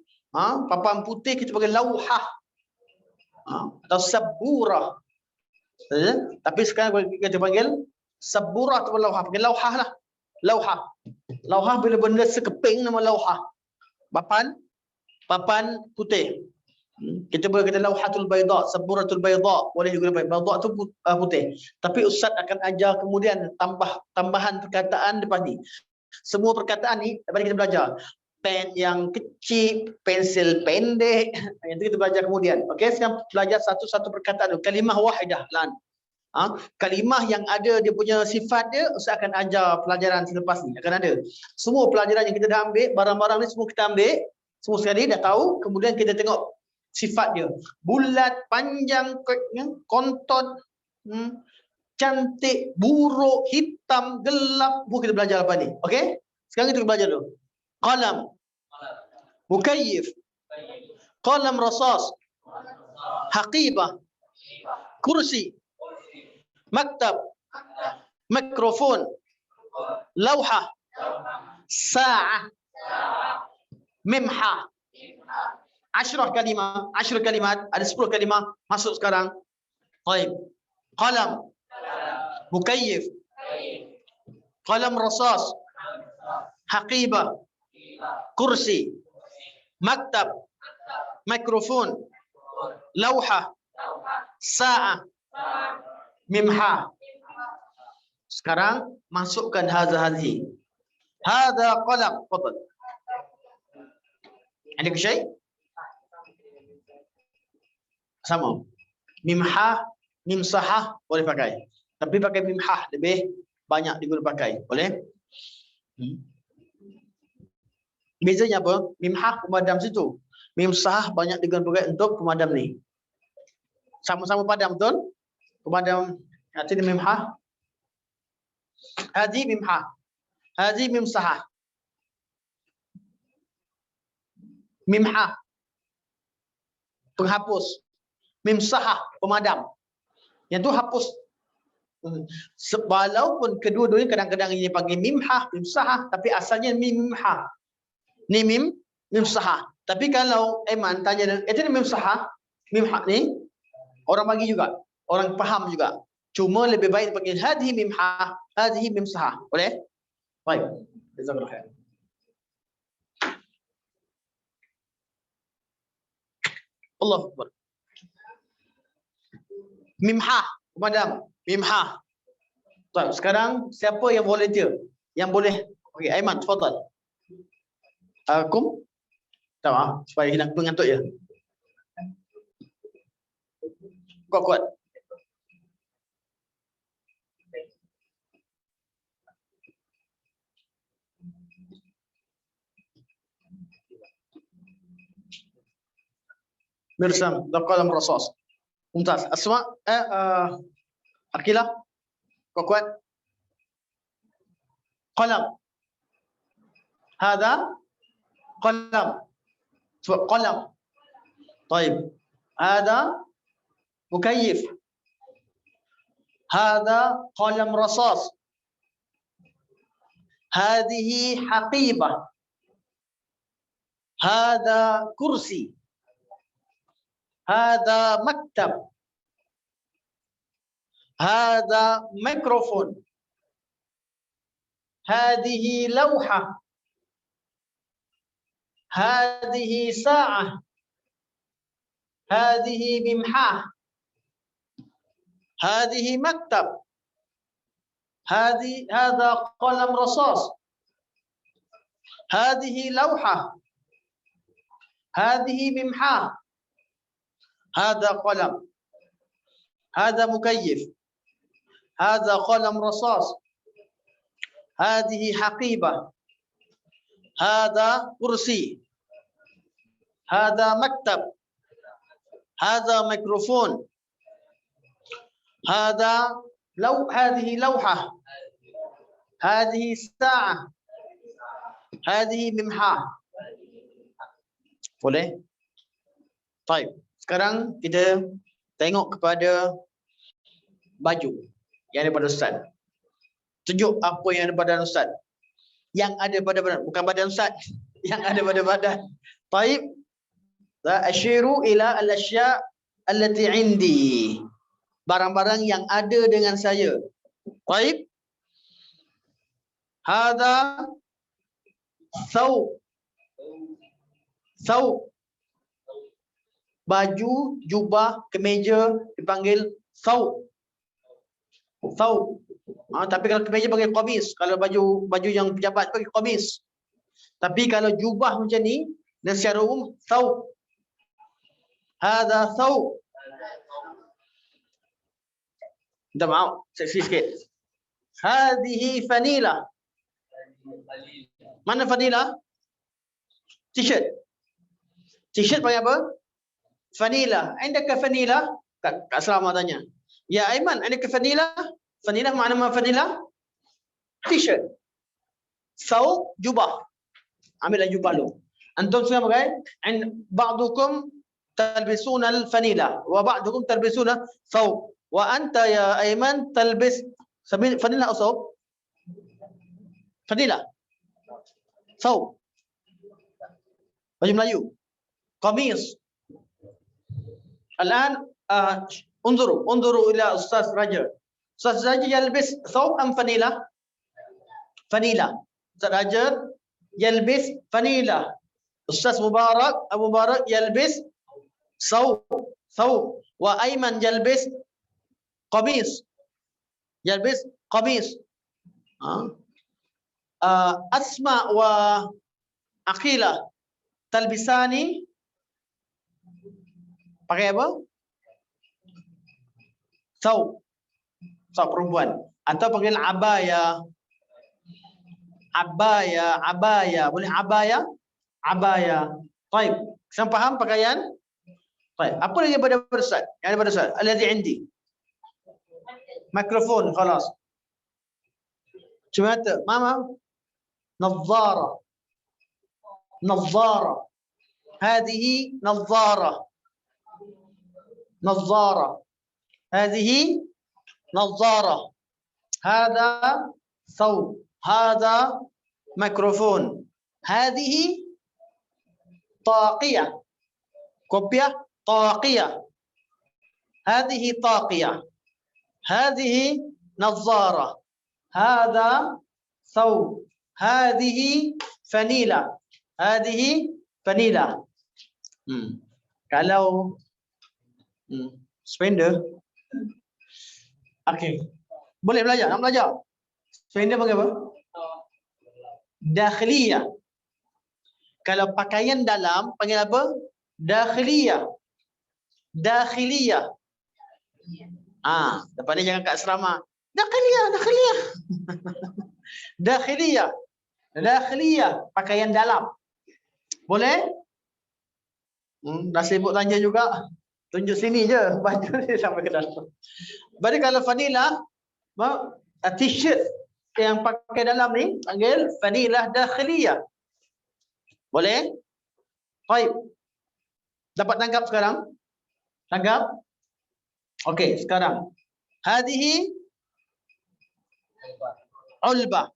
papan putih kita panggil lauhah. Atau saburah. Tapi sekarang kita panggil saburah atau lauhah. Panggil lauhah lah. Lauhah. Lauhah bila benda sekeping nama lauhah. Papan putih. Kita boleh kata lauhatul bayda, saburatul bayda, boleh juga bayda tu putih. Tapi ustaz akan ajar kemudian tambahan perkataan lepas ni. Semua perkataan ni daripada kita belajar. Pen yang kecil, pensil pendek, yang itu kita belajar kemudian. Okey, sekarang belajar satu-satu perkataan tu. Kalimah wahidah lan. Kalimah yang ada dia punya sifat dia, ustaz akan ajar pelajaran selepas ni. Akan ada. Semua pelajaran yang kita dah ambil, barang-barang ni semua kita ambil, semua sekali dah tahu, kemudian kita tengok sifat dia. Bulat, panjang, kontot, cantik, buruk, hitam, gelap, semua kita belajar lepas ni. Okey? Sekarang kita belajar dulu. Qalam. Mukayyif. Qalam rasas. Haqibah. Kursi. Maktab. Mikrofon. Lauhah. Sa'ah. Mimhah. 10 kalimat, ada 10 kalimat masuk sekarang. Baik. Qalam. Mukayyif. Qalam rasas. Haqibah. Kursi. Maktab. Mikrofon. Lauhah. Sa'ah. Mimhah. Sekarang masukkan hadza hadhi. Hadza qalam. Fadal. Ada syai? Sama. Mimhah, mimsahah boleh pakai. Tapi pakai mimhah lebih banyak diguna pakai. Boleh? Bezanya apa? Mimhah pemadam situ. Mimsahah banyak diguna pakai untuk pemadam ni. Sama-sama padam betul? Pemadam arti mimhah. Hadhi mimhah. Hadhi mimsahah. Mimhah penghapus. Mimsahah pemadam. Yang tu hapus. Walaupun kedua-duanya kadang-kadang ini panggil mimhah, mimsahah, tapi asalnya mimhah. Ni mimsahah. Tapi kalau Aiman tanya, itu ni mimsahah, mimhah ni orang bagi juga, orang faham juga. Cuma lebih baik panggil hadhi mimhah, hadhi mimsahah. Boleh? Baik. Jazakallahu khair. Allahu Akbar. Mimhah, pemadam. Mimhah. Baik, sekarang siapa yang volunteer? Yang boleh? Okey, Aiman, tafadhal. Akum? Tak supaya hilang pengantuk ya. Kuat-kuat. Mirsam, qalam rasas. Mumtaz. Asma, Akilah. Kuat-kuat. Qalam. Hada qalam. Sebab qalam. Baik. Hada mukayyif. Hada qalam rasas. Hadihi haqibah. Hada kursi. Hada maktab. Hada mikrofon. Hadihi lawhah. Hadihi sa'ah. Hadihi mimhah. Hadihi maktab. Hada qalam rasas. Hadihi lawhah. Hadihi mimhah. Hada qalam. Hada mukayyif. Hada qalam rasas. Hadihi haqibah. Hada kursi. Hada maktab. Hada mikrofon. Hadihi lawhah. Hadihi sa'ah. Hadihi mimhah. Boleh? Baik. Sekarang kita tengok kepada baju yang ada pada Ustaz. Tunjuk apa yang ada pada Ustaz. Yang ada pada badan, bukan badan Ustaz, yang ada pada badan. Baik. Asyiru ila al-asya' allati 'indi. Barang-barang yang ada dengan saya. Baik. Hada thawb. Thawb. Baju, jubah, kemeja dipanggil thawb. Thawb. Tapi kalau kemeja panggil qamis. Kalau baju yang pejabat panggil qamis. Tapi kalau jubah macam ni, dan secara umum thawb. Hada thawb. Minta maaf, seksi sikit. Hadihi fanila. Mana fanila? T-shirt. T-shirt panggil apa? Fanila. Indaka fanila? Kak Selama tanya. Ya Aiman, indaka fanila? Fanila mana fanila? T-shirt. Thawb, jubah. Ambillah jubah lu. Antum semua pakai? Ba'dukum talbisuna al-fanila wa ba'dukum talbisuna thawb. Wa anta ya Aiman talbis fanila atau thawb? Fanila. Thawb. Baju Melayu. Qamis. الآن انظروا إلى أستاذ رجل. أستاذ رجل يلبس ثوب أم فانيلا؟ فانيلا. أستاذ رجل يلبس فانيلا. أستاذ أبو مبارك يلبس ثوب. وأيمن يلبس قميص. أسماء وعقيلة تلبساني pakai apa? Thawb perempuan. Atau panggil abaya. Boleh abaya. Baik. Saya faham pakaian? Baik. Apa lagi pada Ustaz? Yang ada pada Ustaz? Alladhi indi. Mikrofon, khalas. Cuma tu, mama. Nadhara. Hadihi nadhara. هذه نظارة. هذا ثوب. هذا ميكروفون. هذه طاقية. كوبيا طاقية. هذه طاقية. هذه نظارة. هذا ثوب. هذه فانيلة. Kalau spender. Okey. Boleh belajar, nak belajar. Spender panggil apa? Dakhliyah. Kalau pakaian dalam panggil apa? Dakhliyah. Depan ni jangan kat asrama. Dakhliyah, pakaian dalam. Boleh? Dah sibuk tanya juga. Tunjuk sini je baju ni sampai ke dalam. Berarti kalau fanila, t-shirt yang pakai dalam ni panggil fanilah dakhliyah. Boleh? Baik. Dapat tangkap sekarang? Tangkap? Okey, sekarang. Hadihi ulbah.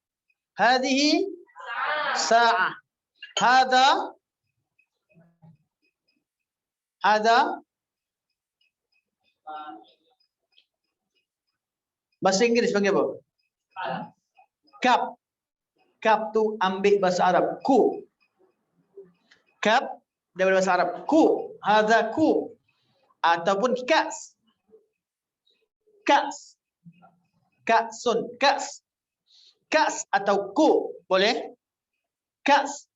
Hadihi sa'ah. Hadha Hadza bahasa Inggeris panggil apa? Cup. Cup tu ambil bahasa Arab. Ku. Cup daripada bahasa Arab. Ku. Hadza ku. Ataupun kas. Kas. Kasun. Kas. Kas atau ku. Boleh? Kas.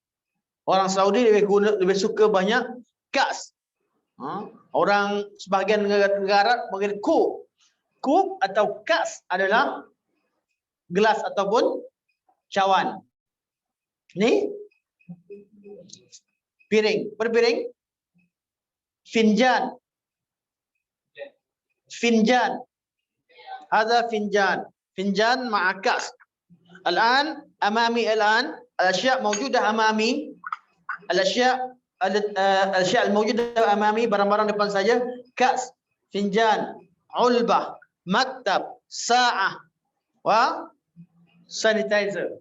Orang Saudi lebih suka banyak kas. Orang sebahagian negara panggil ku. Ku atau kas adalah gelas ataupun cawan. Ni piring. Berpiring. Finjan. Finjan. Hadza finjan. Finjan ma'a kas. Al-an amami al-an al-ashya' mawjudah amami. Al-ashya' al-ashya' al-mawjudah amami, barang-barang depan saja. Kas, finjan, ulbah, maktab, sa'ah wa sanitizer.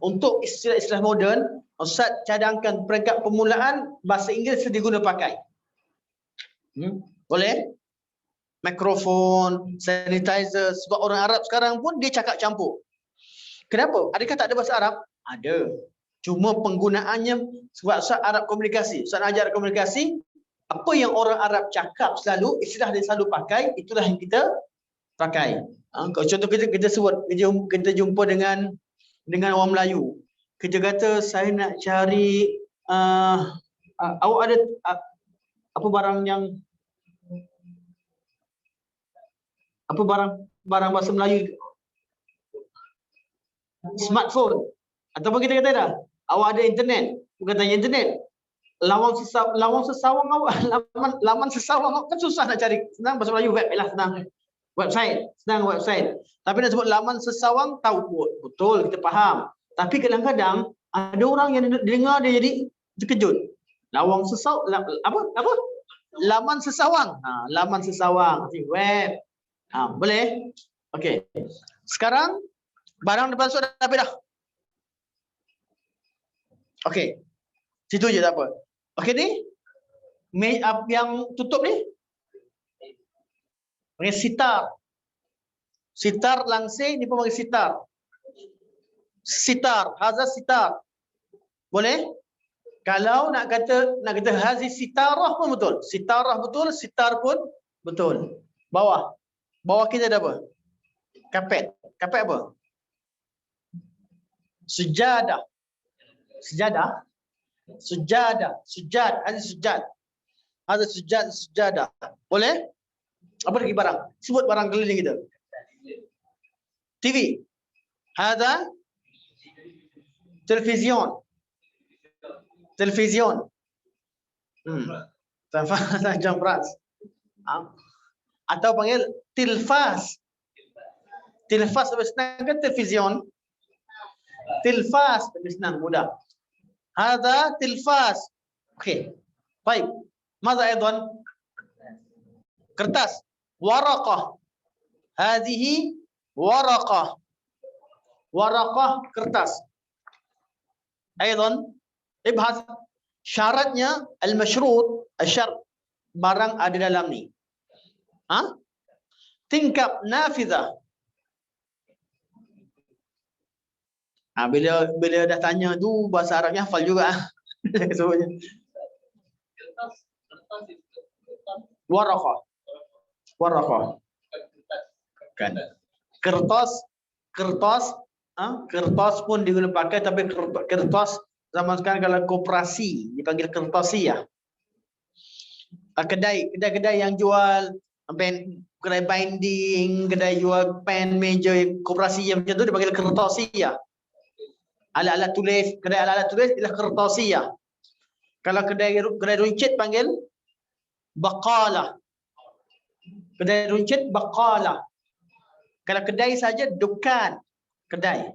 Untuk istilah-istilah moden, Ustaz cadangkan peringkat permulaan bahasa Inggeris diguna pakai. Boleh? Mikrofon, sanitizer. Sebab orang Arab sekarang pun dia cakap campur. Kenapa? Adakah tak ada bahasa Arab? Ada. Cuma penggunaannya sebab Ustaz Arab komunikasi. Ustaz ajar komunikasi, apa yang orang Arab cakap selalu, istilah dia selalu pakai, itulah yang kita pakai. Contoh kita sebut, kita jumpa dengan orang Melayu. Kita kata saya nak cari awak ada apa barang yang apa barang bahasa Melayu, smartphone, ataupun kita kata dah awak ada internet, bukan tanya internet, lawan sesawang awak, laman sesawang awak kan susah nak cari. Senang bahasa Melayu, web lah, senang website, senang website. Tapi nak sebut laman sesawang, tahu betul, kita faham. Tapi kadang-kadang ada orang yang dengar dia jadi terkejut. Lawang sesawang, apa? Laman sesawang. Laman sesawang, web. Boleh? Okey. Sekarang barang depan sudah habis dah. Okey. Situ je tak apa. Okey ni yang tutup ni panggil sitar. Sitar langsing ni pun panggil sitar. Sitar, hadza sitar. Boleh? Kalau nak kata hazi sitarah pun betul. Sitarah betul, sitar pun betul. Bawah kita ada apa? Kapet. Kapet apa? Sujadah. Sejadah. Sujadah. Sujad. Ada sujad. Ada sujad, sujadah. Boleh? Apa lagi barang? Sebut barang keliling kita. TV. Ada television. Television. Jam beras. Atau panggil tilfas. Tilfas lebih senang kan television? Tilfas lebih senang, mudah. Hadza tilfas. Okey. Baik. Mada aidan? Kertas. Waraqah. Hadhihi waraqah. Waraqah kertas. Aidan ibhas syaratnya al-masyrut, asy-syart, barang ada dalam ni. Tingkap nafizah. Bila dah tanya tu bahasa Arabnya hafal juga. Waraqah. Waraqah. Kan. Kertas pun digunakan pakai, tapi kertas zaman sekarang kalau koperasi dipanggil kertasiyah. Kedai yang jual pen, kedai binding, kedai jual pen, meja, koperasi yang macam tu dipanggil kertasiyah. Alat-alat tulis, kedai alat-alat tulis ialah kertasiyah. Kalau kedai runcit panggil baqalah. Kedai runcit baqalah. Kalau kedai saja dukan, kedai.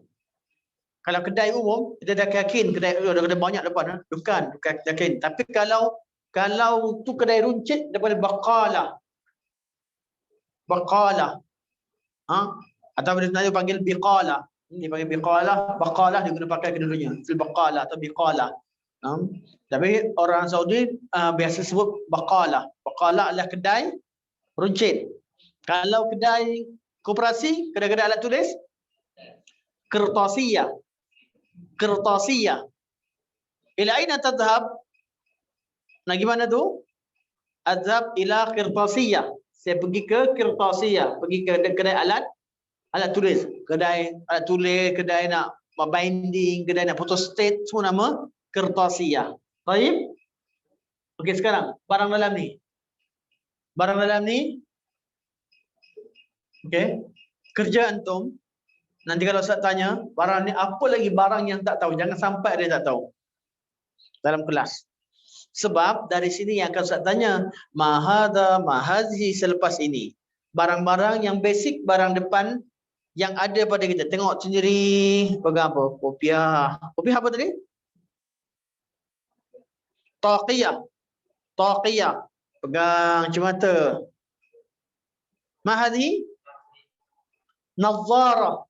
Kalau kedai umum kita dah yakin kedai ada banyak depan, dukan yakin. Tapi kalau tu kedai runcit daripada baqalah. Baqalah. Atau dia panggil biqalah. Ini panggil biqalah, baqalah dia guna pakai kedua-duanya. Fil baqalah atau biqalah. Tapi orang Saudi biasa sebut baqalah. Baqalah adalah kedai runcit. Kalau kedai koperasi, kedai-kedai alat tulis, kertasiyah. Kertasiyah. Ila aina tadhhab? Nah gimana tu? Adhab ila kertasiyah. Saya pergi ke kertasiyah, pergi ke kedai alat tulis, kedai alat tulis, kedai nak binding, kedai nak photostat, semua nama kertasiyah. Baik. Okey, sekarang barang dalam ni. Barang dalam ni. Okey. Kerja antum. Nanti kalau Ustaz tanya, barang ni apa lagi barang yang tak tahu, jangan sampai dia tak tahu dalam kelas. Sebab dari sini yang akan Ustaz tanya, mahadha, mahadhi selepas ini. Barang-barang yang basic, barang depan yang ada pada kita. Tengok sendiri, pegang apa? Kopiah. Kopiah apa tadi? Taqiyah. Taqiyah. Pegang cermata. Mahadhi? Nazara.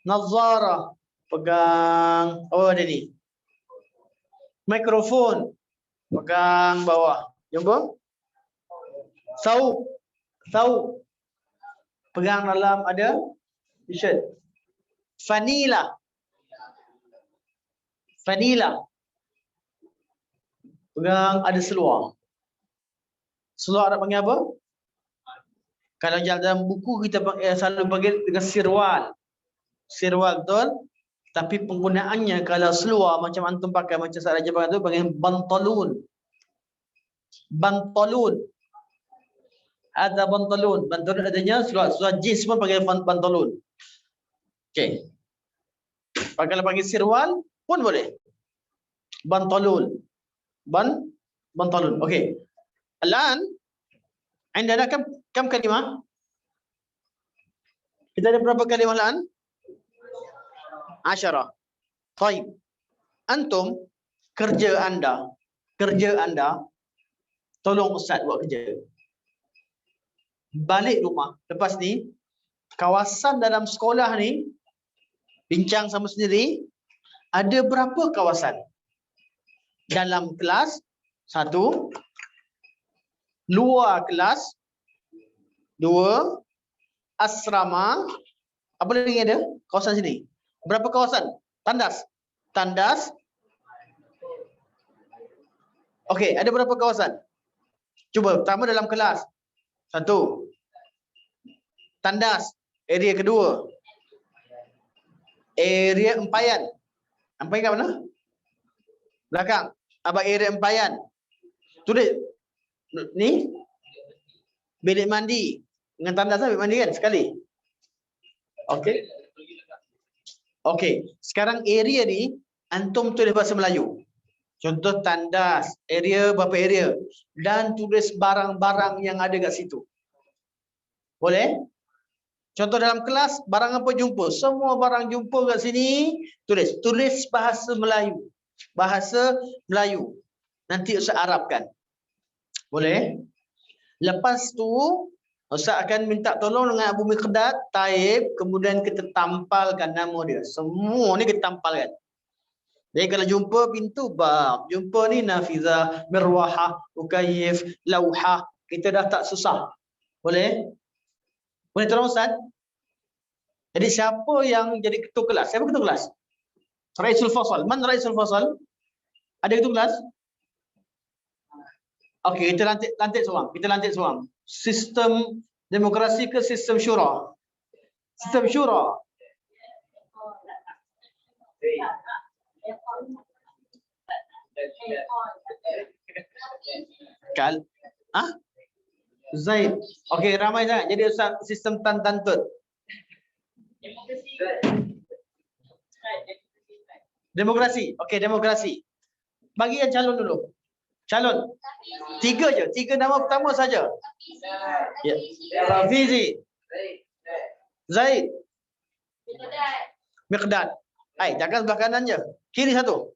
Nazara. Pegang, oh ada ni. Mikrofon. Pegang bawah. Jumpa? Sauk. Sauk. Pegang dalam ada t-shirt. Vanila. Vanila. Pegang ada seluar. Seluar nak panggil apa? Kalau dalam buku kita selalu panggil dengan sirwal. Sirwal betul. Tapi penggunaannya kalau seluar macam antum pakai, macam saya Raja pakai tu, panggil bantalun. Bantalun. Ada bantalun. Bantalun adanya seluar. Seluar jeans pun panggil bantalun. Okey. Kalau panggil sirwal pun boleh. Bantalun. Bantalun. Okey. Alan, عندنا كم كلمة؟ Kita ada berapa kalimah الآن؟ 10. طيب. Antum kerja anda tolong Ustaz buat kerja. Balik rumah lepas ni, kawasan dalam sekolah ni bincang sama sendiri, ada berapa kawasan? Dalam kelas 1, luar kelas 2, asrama, apa lagi ada? Kawasan sini. Berapa kawasan? Tandas. Tandas. Okey, ada berapa kawasan? Cuba, pertama dalam kelas. 1. Tandas. Area kedua. Area empayan. Empayan kat mana? Belakang. Apa area empayan? Tulis. Ni. Bilik mandi. Dengan tandas bilik mandi kan? Sekali. Okey. Okey, sekarang area ni antum tulis bahasa Melayu. Contoh tandas, area berapa area, dan tulis barang-barang yang ada kat situ. Boleh? Contoh dalam kelas, barang apa jumpa? Semua barang jumpa kat sini, tulis bahasa Melayu. Bahasa Melayu. Nanti Ustaz Arabkan. Boleh? Lepas tu Ustaz akan minta tolong dengan Abu Miqdad, Taib, kemudian kita tampalkan nama dia. Semua ni kita tampalkan. Jadi kalau jumpa pintu bab, jumpa ni Nafizah, Mirwahah, Ukayif, Lauhah, kita dah tak susah. Boleh? Boleh tolong Ustaz? Jadi siapa yang jadi ketua kelas? Siapa ketua kelas? Raisul Fasal. Man Raisul Fasal? Ada ketua kelas? Okey, kita lantik seorang. Kita lantik seorang. Sistem demokrasi ke sistem syura? Sistem syura. Zaid. Okey, ramai sangat. Jadi Ustaz sistem tantut. Demokrasi. Okey, demokrasi. Bagi yang calon dulu. Calon. 3 je. 3 nama pertama saja. Ya. Rafizi. Zaid. Miqdad. Hai, jangan sebelah kanan je. Kiri satu.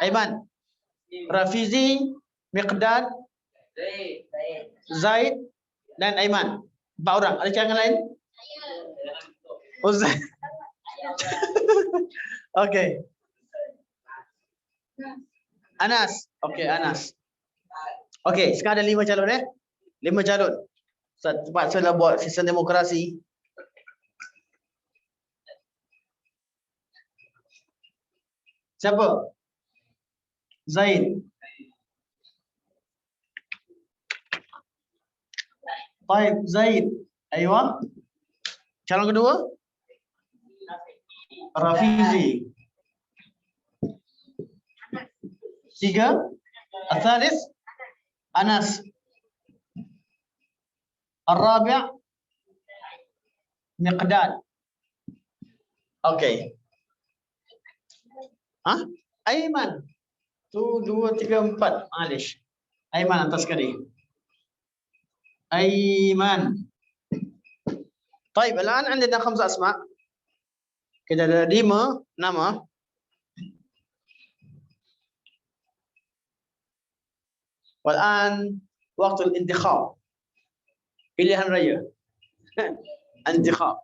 Aiman. Rafizi, Miqdad, Zaid dan Aiman. 4 orang. Ada cadangan lain? Oh, Zaid. Okey. Anas. Okey, Anas. Okey, sekarang ada 5 calon 5 calon. Tempat saya dah buat sistem demokrasi. Siapa? Zaid. Baik, Zaid. Aywa. Calon kedua? Rafizi. 3. Al-Thalith Anas. Al-Rabi' Miqdad. Okey. Aiman. 1, 2, 3, 4. Malish. Aiman atas sekali. Aiman. طيب الآن عندنا 5 أسماء. كده ada 5 nama. والآن وقت الانتخاب. pilihan raya. انتخاب.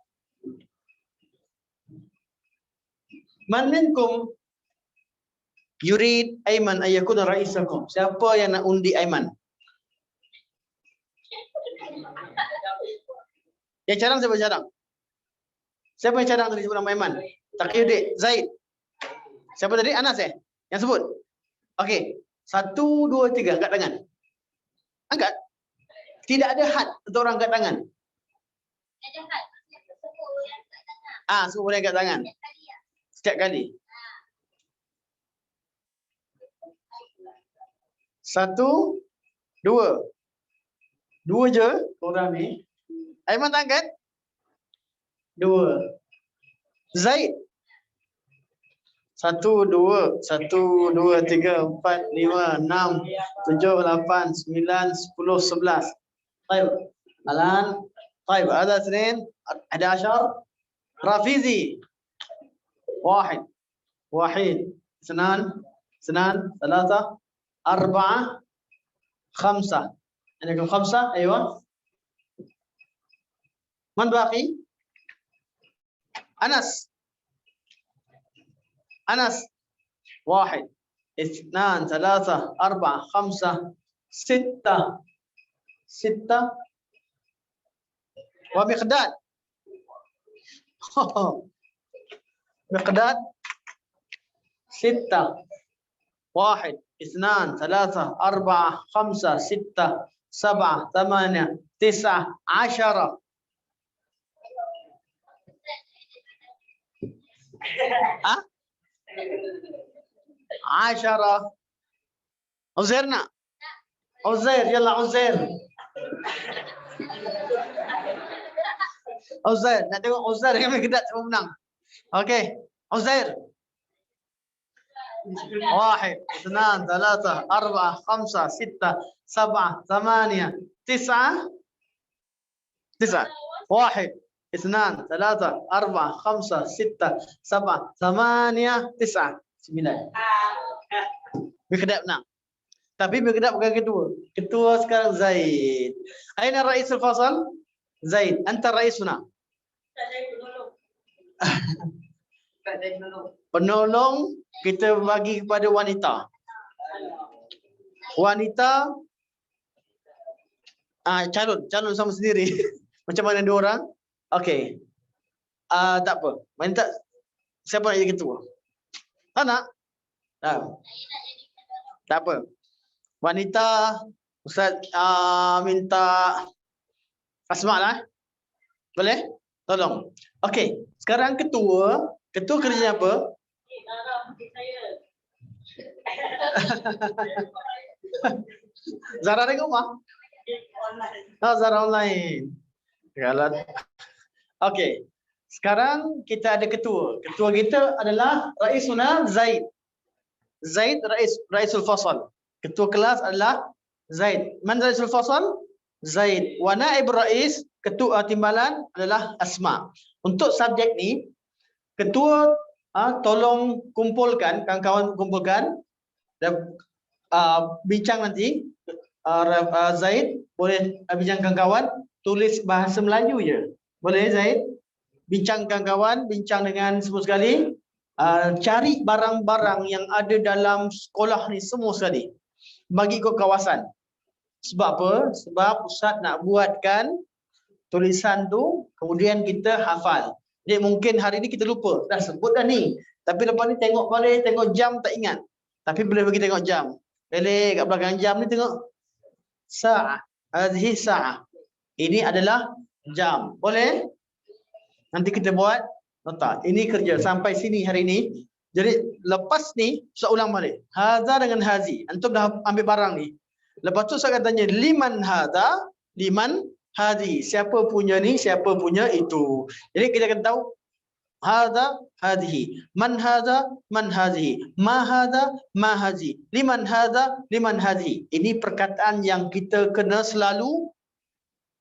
من منكم يريد أيمن أن يكون رئيسكم? Siapa yang nak undi Aiman? Yang cadang siapa cadang? Siapa yang cadang tadi sebut nama Aiman? Taqiyuddin, Zaid. Siapa tadi? Anas yang sebut? Okey. 1, 2, 3 angkat tangan. Angkat. Tidak ada had untuk orang angkat tangan. Ada had. Semua boleh angkat tangan. Setiap kali. 1, 2. 2 je orang ni. Aiman tak angkat? 2. Zaid. 1, 2, 1, 2, 3, 4, 5, 6, 7, 8, 9, 10, 11. طيب الآن طيب هذا 2 11 رافيزي 1 1 2 3 4 5 عندكم 5 أيوة. من باقي؟ أنس 1 2 3 4 5 6 ومقداد. مقداد 6 1 2 3 4 5 6 7 8 9 10. 10. عزيرنا. عزير يلا عزير. عزير nak tengok Uzair yang Miqdad siapa menang. Okey, Uzair. 1 2 3 4 5 6 7 8 9 9. 1 2 3 4 5 6 7 8 9. 9. Miqdad menang. Tapi Miqdad bukan ketua. Ketua sekarang Zaid. Aina Raisul Fasal? Zaid. Anta Raisuna. Penolong kita bagi kepada wanita. Wanita calon sama sendiri. Macam mana 2 orang? Okey. Tak apa. Wanita siapa nak jadi ketua? Tak nak? Tak apa. Wanita Ustaz minta Asma lah. Boleh? Tolong. Okey, sekarang ketua kerja apa? Zara di rumah? Zara online. Okey. Sekarang kita ada ketua. Ketua kita adalah Raisuna Zaid. Zaid Raisul Fasal. Ketua kelas adalah Zaid. Man Raisul Fasal? Zaid. Wa naib rais, ketua timbalan adalah Asma. Untuk subjek ni, ketua tolong kumpulkan, kawan-kawan kumpulkan dan bincang nanti. Zaid boleh bincang kawan-kawan, tulis bahasa Melayu je. Boleh Zaid? Bincang kawan-kawan, bincang dengan semua sekali. cari barang-barang yang ada dalam sekolah ni semua sekali. Bagi ikut kawasan. Sebab apa? Sebab Ustaz nak buatkan tulisan tu, kemudian kita hafal. Jadi mungkin hari ni kita lupa, dah sebut dah ni. Tapi lepas ni tengok balik, tengok jam tak ingat. Tapi boleh bagi tengok jam. Boleh kat belakang jam ni tengok sa'ah. Hadhihi sa'ah. Ini adalah jam. Boleh? Nanti kita buat nota. Ini kerja sampai sini hari ni. Jadi lepas ni saya ulang balik. Hadza dengan hazi. Antum dah ambil barang ni. Lepas tu saya akan tanya liman hadza, liman hazi. Siapa punya ni, siapa punya itu. Jadi kita akan tahu hadza, hadhihi. Man hadza, man hadhihi. Ma hadza, ma hadhihi. Liman hadza, liman hadhihi. Ini perkataan yang kita kena selalu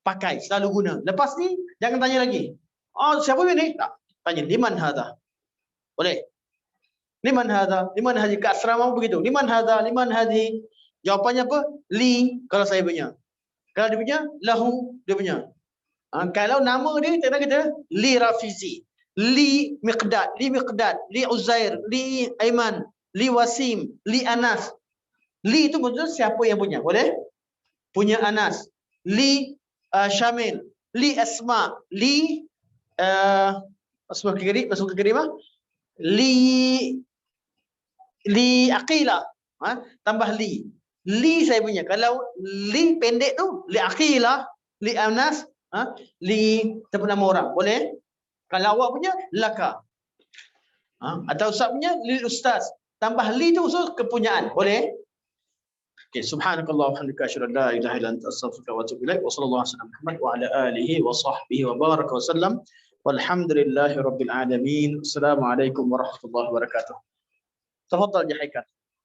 pakai, selalu guna. Lepas ni jangan tanya lagi. Oh, siapa ni? Tak. Tanya liman hadza. Boleh? Liman hadza, liman hadhihi. Kat asrama begitu. Liman hadza, liman hadhihi. Jawapannya apa? Li kalau saya punya. Kalau dia punya, lahu dia punya. Kalau nama dia kita li Rafizi, li Miqdad, li Uzair, li Aiman, li Wasim, li Anas. Li itu maksudnya siapa yang punya? Boleh? Punya Anas. Li Syamil, li Asma, li Asma masuk ke Karimah. Li Aqila. Tambah li. Li saya punya. Kalau li pendek tu, li Aqila, li Anas, li nama orang. Boleh? Kalau awak punya, laka. Atau Ustaz punya, li Ustaz. Tambah li tu usul kepunyaan. Boleh? Okay. Subhanakallah wa hamdika asyhadu an la ilaha illa anta astaghfiruka wa atubu ilaik. Wa sallallahu alaihi wasallam Muhammad wa ala alihi wa sahbihi wa baraka wa sallam. Walhamdulillahi rabbil alamin. Assalamualaikum warahmatullahi wabarakatuh. Tafadhal ya Haikal.